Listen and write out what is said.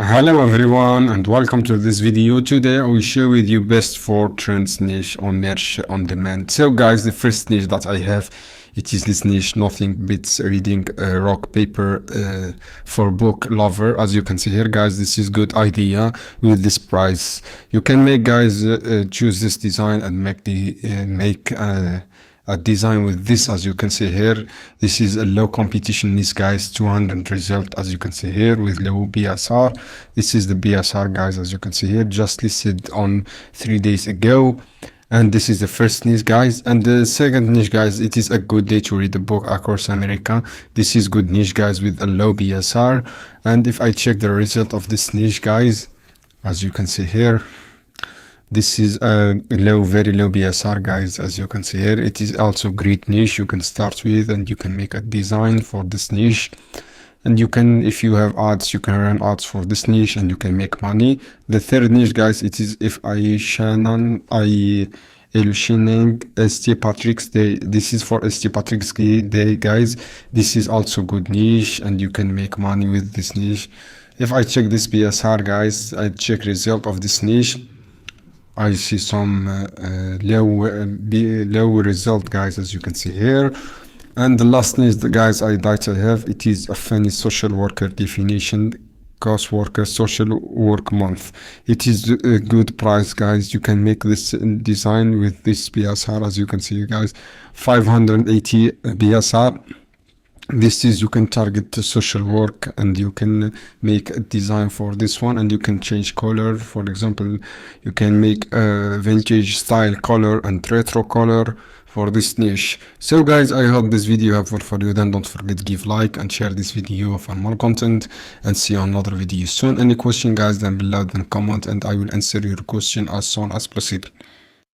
Hello everyone and welcome to this video. Today I will share with you best 4 trends niche on merch on demand. So guys, the first niche that I have, it is this niche, nothing beats reading rock paper for book lover. As you can see here guys, this is good idea with this price. You can make guys choose this design and make a design with this. As you can see here, this is a low competition niche guys, 200 result as you can see here with low BSR. This is the BSR guys, as you can see here, just listed on 3 days ago. And this is the first niche guys. And the second niche guys, it is a good day to read the book Across America. This is good niche guys with a low BSR. And if I check the result of this niche guys, as you can see here, this is a very low BSR guys. As you can see here, it is also great niche you can start with, and you can make a design for this niche. And you can, if you have ads, you can run ads for this niche and you can make money. The third niche guys, it is if I Shannon St. Patrick's Day. This is for St. Patrick's Day guys. This is also good niche and you can make money with this niche. If I check this BSR guys, I check result of this niche, I see some low result guys, as you can see here. And the last niche guys I have, it is a funny social worker definition, cost worker social work month. It is a good price guys. You can make this design with this BSR, as you can see guys, 580 BSR. This is, you can target the social work and you can make a design for this one, and you can change color. For example, you can make a vintage style color and retro color for this niche. So guys, I hope this video helpful for you. Then don't forget to give like and share this video for more content, and see you on another video soon. Any question guys, then below, then comment and I will answer your question as soon as possible.